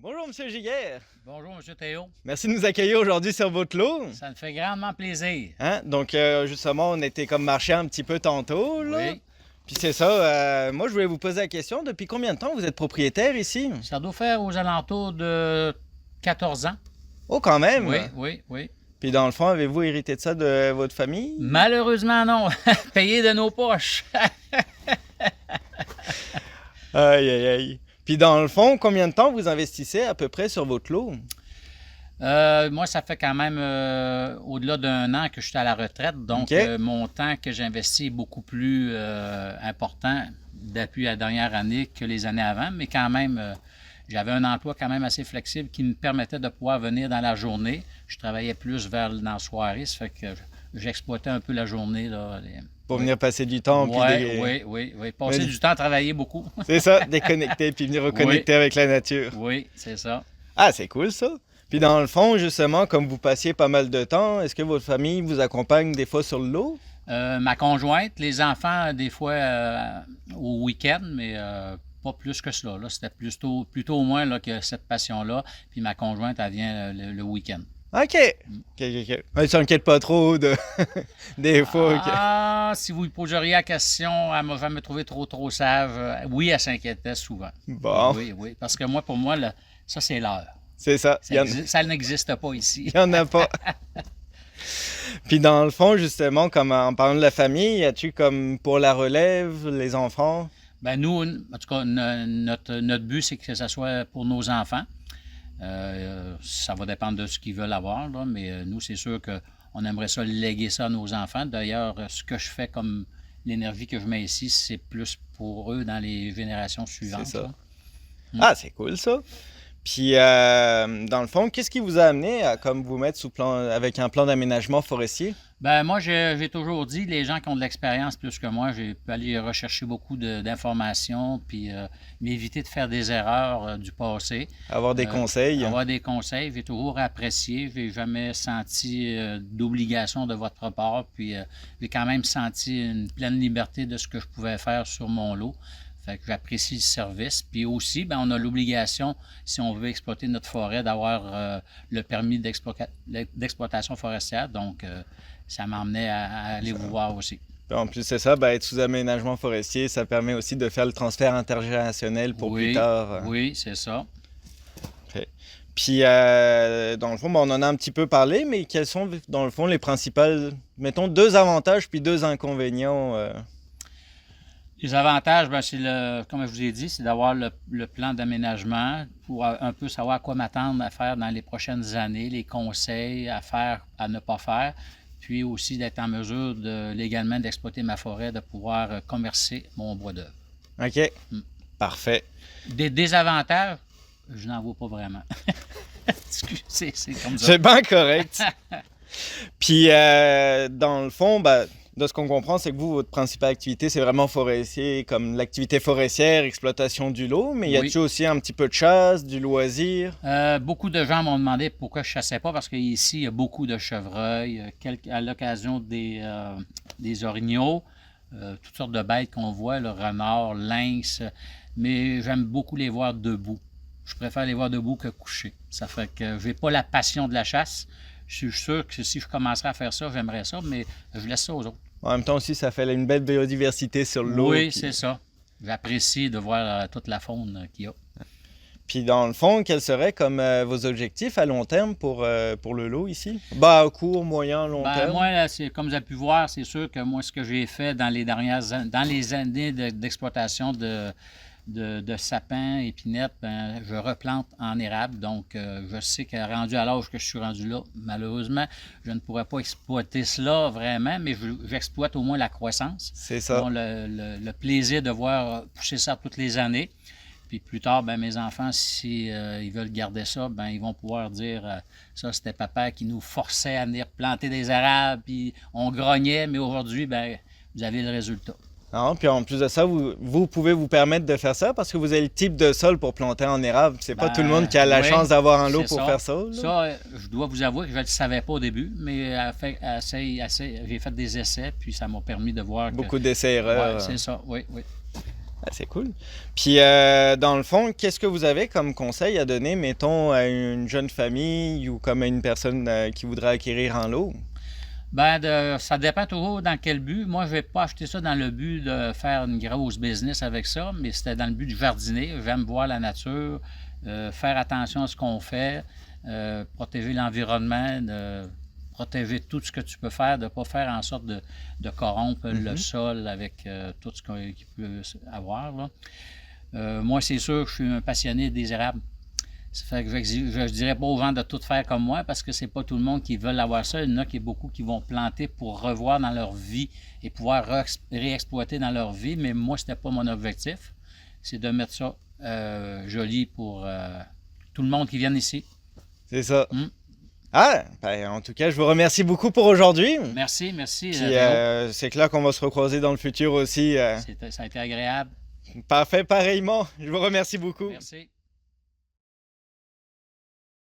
Bonjour, Monsieur Giguère. Bonjour, M. Théo. Merci de nous accueillir aujourd'hui sur votre lot. Ça me fait grandement plaisir. Hein? Donc, justement, on était comme marché un petit peu tantôt, là. Oui. Puis c'est ça, moi, je voulais vous poser la question, depuis combien de temps vous êtes propriétaire ici? Ça doit faire aux alentours de 14 ans. Oh, quand même! Oui. Puis dans le fond, avez-vous hérité de ça de votre famille? Malheureusement, non. Payé de nos poches. Aïe, aïe, aïe. Puis dans le fond, combien de temps vous investissez à peu près sur votre lot? Moi, ça fait quand même au-delà d'un an que je suis à la retraite. Donc, OK. mon temps que j'investis est beaucoup plus important depuis la dernière année que les années avant. Mais quand même, j'avais un emploi quand même assez flexible qui me permettait de pouvoir venir dans la journée. Je travaillais plus dans la soirée, ça fait que j'exploitais un peu la journée. Là, Pour venir passer du temps. Oui. Passer du temps à travailler beaucoup. C'est ça, déconnecter puis venir reconnecter avec la nature. Oui, c'est ça. Ah, c'est cool ça. Puis dans le fond, justement, comme vous passiez pas mal de temps, est-ce que votre famille vous accompagne des fois sur le lot? Ma conjointe, les enfants, des fois au week-end, mais pas plus que cela. Là. C'était plutôt au moins là, que cette passion-là. Puis ma conjointe, elle vient le week-end. OK. Elle s'inquiète pas trop de des fois. Si vous lui poseriez la question, elle m'a jamais trouvé trop sage. Oui, elle s'inquiétait souvent. Bon. Oui. Parce que pour moi, ça, c'est l'heure. C'est ça. Ça n'existe pas ici. Il n'y en a pas. Puis dans le fond, justement, comme en parlant de la famille, y a-tu comme pour la relève, les enfants? Ben nous, en tout cas, notre but, c'est que ça soit pour nos enfants. Ça va dépendre de ce qu'ils veulent avoir, là, mais nous, c'est sûr qu'on aimerait ça léguer ça à nos enfants. D'ailleurs, ce que je fais comme l'énergie que je mets ici, c'est plus pour eux dans les générations suivantes. C'est ça. Là. Ah, c'est cool ça. Puis, dans le fond, qu'est-ce qui vous a amené à comme vous mettre avec un plan d'aménagement forestier? Ben moi, j'ai toujours dit, les gens qui ont de l'expérience plus que moi, j'ai pu aller rechercher beaucoup d'informations, puis m'éviter de faire des erreurs du passé. Avoir des conseils. Avoir des conseils, j'ai toujours apprécié, j'ai jamais senti d'obligation de votre part, puis j'ai quand même senti une pleine liberté de ce que je pouvais faire sur mon lot. Fait que j'apprécie le service. Puis aussi, ben, on a l'obligation, si on veut exploiter notre forêt, d'avoir le permis d'exploitation forestière. Donc, ça m'emmenait à aller vous voir aussi. Puis en plus, c'est ça, ben, être sous aménagement forestier, ça permet aussi de faire le transfert intergénérationnel pour plus tard. Oui, c'est ça. Okay. Puis, dans le fond, ben, on en a un petit peu parlé, mais quels sont, dans le fond, les principales, mettons, 2 avantages puis 2 inconvénients? Les avantages, ben, comme je vous ai dit, c'est d'avoir le plan d'aménagement pour un peu savoir à quoi m'attendre à faire dans les prochaines années, les conseils à faire, à ne pas faire, puis aussi d'être en mesure légalement d'exploiter ma forêt, de pouvoir commercer mon bois d'œuvre. OK. Parfait. Des désavantages, je n'en vois pas vraiment. c'est comme ça. C'est bien correct. Puis, dans le fond, ben, de ce qu'on comprend, c'est que vous, votre principale activité, c'est vraiment forestier, comme l'activité forestière, exploitation du lot, mais y a-t-il aussi un petit peu de chasse, du loisir? Beaucoup de gens m'ont demandé pourquoi je ne chassais pas, parce qu'ici, il y a beaucoup de chevreuils, à l'occasion des orignaux, toutes sortes de bêtes qu'on voit, le renard, lynx, mais j'aime beaucoup les voir debout. Je préfère les voir debout que couchés. Ça fait que je n'ai pas la passion de la chasse. Je suis sûr que si je commencerais à faire ça, j'aimerais ça, mais je laisse ça aux autres. En même temps aussi, ça fait une belle biodiversité sur le lot. Oui, puis c'est ça. J'apprécie de voir toute la faune qu'il y a. Puis dans le fond, quels seraient comme vos objectifs à long terme pour le lot ici? À court, moyen, long terme? Moi, là, comme vous avez pu voir, c'est sûr que moi, ce que j'ai fait dans les années d'exploitation de sapins, épinettes, ben, je replante en érable. Donc, je sais que rendu à l'âge que je suis rendu là, malheureusement, je ne pourrais pas exploiter cela vraiment, mais j'exploite au moins la croissance. C'est ça. Bon, le plaisir de voir pousser ça toutes les années. Puis plus tard, ben, mes enfants, si ils veulent garder ça, ben, ils vont pouvoir dire ça, c'était papa qui nous forçait à venir planter des érables, puis on grognait, mais aujourd'hui, ben, vous avez le résultat. Non, puis en plus de ça, vous pouvez vous permettre de faire ça parce que vous avez le type de sol pour planter en érable. C'est pas tout le monde qui a la chance d'avoir un lot pour faire ça. Là. Ça, je dois vous avouer que je ne le savais pas au début, mais j'ai fait des essais, puis ça m'a permis de voir beaucoup d'essais-erreurs. Oui, c'est ça, oui. Ah, c'est cool. Puis, dans le fond, qu'est-ce que vous avez comme conseil à donner, mettons, à une jeune famille ou comme à une personne qui voudrait acquérir en lot? Ça dépend toujours dans quel but. Moi, je vais pas acheter ça dans le but de faire une grosse business avec ça, mais c'était dans le but de jardiner. J'aime voir la nature, faire attention à ce qu'on fait, protéger l'environnement, protéger tout ce que tu peux faire, de ne pas faire en sorte de corrompre le sol avec tout ce qu'il peut avoir, là. Moi, c'est sûr que je suis un passionné des érables. Ça fait que je dirais pas aux gens de tout faire comme moi parce que c'est pas tout le monde qui veut avoir ça. Il y en a qui est beaucoup qui vont planter pour revoir dans leur vie et pouvoir réexploiter dans leur vie. Mais moi, c'était pas mon objectif. C'est de mettre ça joli pour tout le monde qui vient ici. C'est ça. Mm. Ah, ben, en tout cas, je vous remercie beaucoup pour aujourd'hui. Merci, merci. Puis, c'est clair qu'on va se recroiser dans le futur aussi. Ça a été agréable. Parfait, pareillement. Je vous remercie beaucoup. Merci.